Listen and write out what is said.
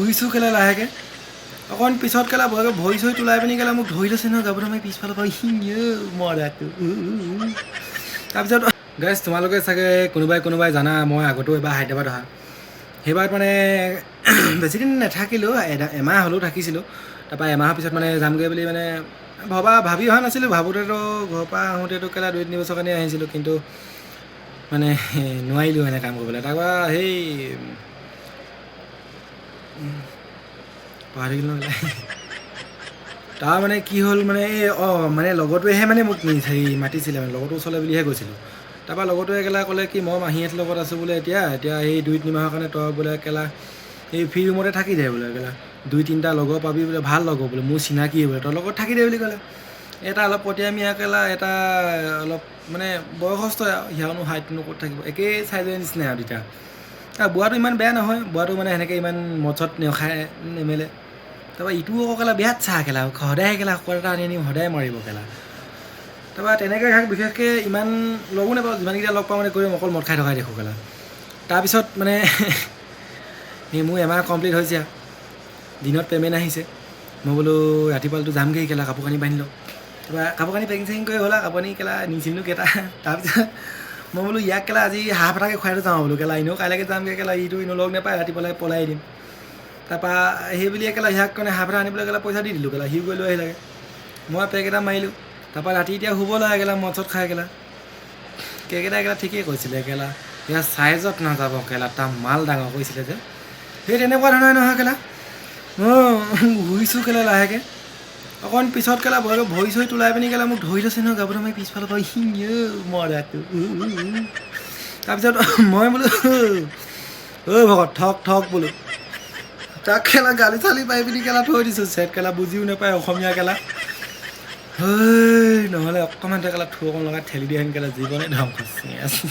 শুইছোঁ কেলা লাহেকৈ অকণ পিছত কেলা ভৰি চৰি তোলাই পিনি কেলা মোক ধৰি লৈছে নহয় গাবটো মাৰি পিছফালৰ পৰা মৰাটো তাৰপিছত গাইজ তোমালোকে চাগে কোনোবাই জানা মই আগতেও এবাৰ হায়দৰাবাদ অহা সেইবাৰ মানে বেছিদিন নাথাকিলোঁ এমাহ হ'লেও থাকিছিলোঁ তাৰপৰা এমাহৰ পিছত মানে যামগৈ বুলি মানে ভাবি অহা নাছিলোঁ ভাবোঁতেতো ঘৰৰ পৰা আহোঁতেতো কেলা 2-3 বছৰ কাৰণে আহিছিলোঁ কিন্তু মানে নোৱাৰিলোঁ মানে কাম কৰিবলৈ তাৰপৰা সেই পাহৰি গ'লোঁ তাৰ মানে কি হ'ল মানে এই মানে লগৰটোৱেহে মানে মোক হেৰি মাতিছিলে মানে লগৰটোৰ ওচৰলৈ বুলিহে গৈছিলোঁ তাৰপৰা লগৰটোৱে কেলা ক'লে কি মই মাহীহঁতৰ লগত আছোঁ বোলে এতিয়া সেই 2-3 মাহৰ কাৰণে তই বোলে কেলা এই ফ্ৰী ৰুমতে থাকি দে বোলে কেলা 2-3টা লগৰ পাবি বোলে ভাল লগৰ বোলে মোৰ চিনাকি বোলে তই লগত থাকি দে বুলি ক'লে এটা অলপ পটিয়ামীয়া কেলা এটা অলপ মানে বয়সস্থ সিহঁতনো হাইটনো ক'ত থাকিব একেই চাইজৰ নিচিনা আৰু দুটা বুঢ়াটো ইমান বেয়া নহয় বুঢ়াটো মানে সেনেকৈ ইমান মচত নেখায় নেমেলে তাৰপৰা ইটোও আকৌ কেলা বিৰাট চাহ কেলা সদায় কেলা কুকুৰ এটা আনি সদায় মাৰিব কেলা তাৰপৰা তেনেকৈ বিশেষকৈ ইমান লগো নাপাওঁ যিমানকেইটা লগ পাওঁ মানে কৰি অকল মদ খাই থকাই দেখোঁ কেলা তাৰপিছত মানে মোৰ এমাহ কমপ্লিট হৈছে দিনত পে'মেণ্ট আহিছে মই বোলো ৰাতিপুৱাটো যামগৈ কেলা কাপোৰ কানি বান্ধি লওঁ তাৰপৰা কাপোৰ কানি পেকিং চেকিং কৰি হ'ল আৰু কাপোৰ কানি কেলা নিচিলোঁ কেইটা তাৰপিছত মই বোলো ইয়াক কেলা আজি হাঁহ এটাকে খুৱাই থৈ যাওঁ বোলো কেলা এনেও কাইলৈকে যামগৈ কেলা ইটো এনেও লগ নাপায় ৰাতিপুৱালৈ পলাই দিম তাৰপৰা সেই বুলিয়ে কেলা সিয়াক কাৰণে হাঁহ এটা আনিবলৈ কেলা পইচা দি দিলোঁ কেলা সিও গৈ লৈ আহিলে মই পেক এটা মাৰিলোঁ তাৰপৰা ৰাতি এতিয়া শুব লাগে কেলা মদ চদ খাই কেলা কেইকেইটা কেলা ঠিকেই কৈছিলে কেলা ইয়াৰ চাইজত নাযাব কেলা তাৰ মাল ডাঙৰ কৈছিলে যে সেই তেনেকুৱা ধৰণৰ নহয় কেলা শুইছোঁ কেলা লাহেকৈ অকণ পিছত কেলা ভৰি চৰি তোলাই পিনি কেলা মোক ধৰি লৈছে নহয় গাবটো মাৰি পিছফালৰ পৰা মৰাটো তাৰপিছত মই বোলো ভকত ঠক বোলো তাক কেলা গালি চালি পাই পিনি কেলা থৈ দিছোঁ চেট কেলা বুজিও নাপায় অসমীয়া কেলা নহ'লে অকণমান কেলা থু অকণ লগাই ঠেলি দিয়া কেলা জীৱনে ধ্বংস আছে